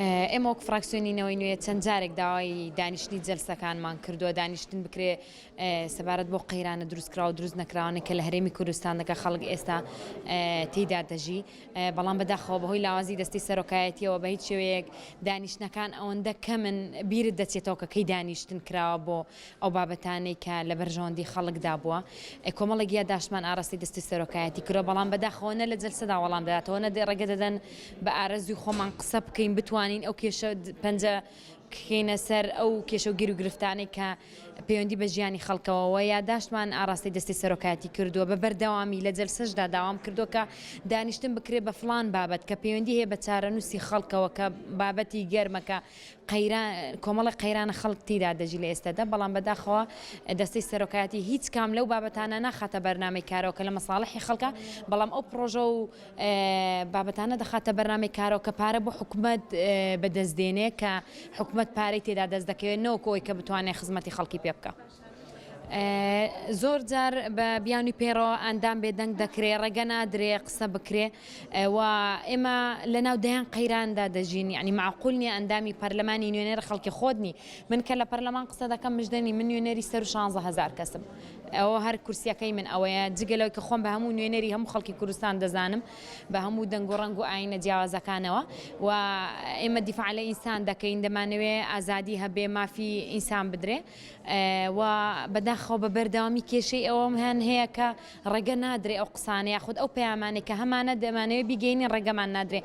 ئێمە وەک فراکسیۆنینەوەی نوێ چەند جارێک داوای دانیشتنی جەلسەکانمان کردووە دانیشتن بکرێ سەبارەت بۆ قەیرانە دروستکراوە و دروست نەکراوانە کە لە هەرێمی کوردستانەکە خەڵک ئێستا تێیدا دەژی بەڵام بەداخەوە بەهۆی لاوازی دەستی سەرۆکایەتیەوە بە هیچ شێوەیەک دانیشتنەکان ئەوەندە کەمن بیرت دەچێتەوە کە کەی دانیشتن کراوە بۆ ئەو بابەتانەی کە لە بەرژەوەندی خەڵکدا بووە کۆمەڵێک یا داشتمان ئاراستی دەستی سەرۆکایەتی کردووە بەڵام بەداخەوە نە لە جەلسەدا وەڵام دەداتەوە نە ڕێگە دەدەن بە ئارەزوی خۆمان قسە بکەین بتوانین ئەو کێشە پەنجە کێنە سەر ئەو کێشە و گیر و گرفتانەی کە پەیوەندی بە ژیانی خەڵکەوە یاداشتمان ئاراستی دەستی سەرۆکایەتی کردووە بە بەردەوامی لە جەلسەشدا داوام کردووە کە دانیشتن بکرێ بە فڵان بابەت کە پەیوەندی هەیە بە چارەنووسی خەڵکەوە کە بابەتی گەرمەکە کۆمەڵی قەیرانە خەڵک تێدا دەژی لە ئێستادا بەڵام بەداخەوە دەستی سەرۆکایەتی هیچ کام لەو بابەتانە ناخاتە بەرنامەی کارەوە کە لە مەساڵحی خەڵکە بەڵام ئەو پرۆژە و بابەتانە دەخاتە بەرنامەی کارەوە کە پارە بۆ حکوومەت بەدەستدێنێ کە حکوومەت پارەی تێدا دەست دەکەوێت نەوەکەوەی کە بتوانێت خزمەتی خەڵکی پێ بکە. زۆر جار بە بیانی پێڕەوە ئەندام بێدەنگ دەکرێ ڕێگە نادرێ قسە بکرێ و ئێمە لە ناو دەیان قەیراندا دەژین یعنی معقول نییە ئەندامی پەرلەمانی نوێنەرە خەڵکی خۆدنی من کە لە پەرلەمان قسە دەکەم مژدەنی من نوێنەری سەر و 16,000 کەسم ئەوە هەر کورسیەکەی من ئەوەیە جگەلەوەی کە خۆم بە هەموو نوێنەری هەموو خەڵکی کوردستان دەزانم بە هەموو دەنگ و ڕەنگ و ئاینە جیاوازەکانەوە و ئێمە دیفاع لە ئینسان دەکەین دەمانەوێ ئازادی هەبێ مافی ئینسان بدرێ و بەداخەوە بە بەردەوامی کێشەی ئەوەم هەن هەیە کە ڕێگە نادرێ ئەو قسانەیە خودت ئەو پەیامانێک کە هەمانە دەمانەوێت بیگەینی ڕێگەمان نادرێ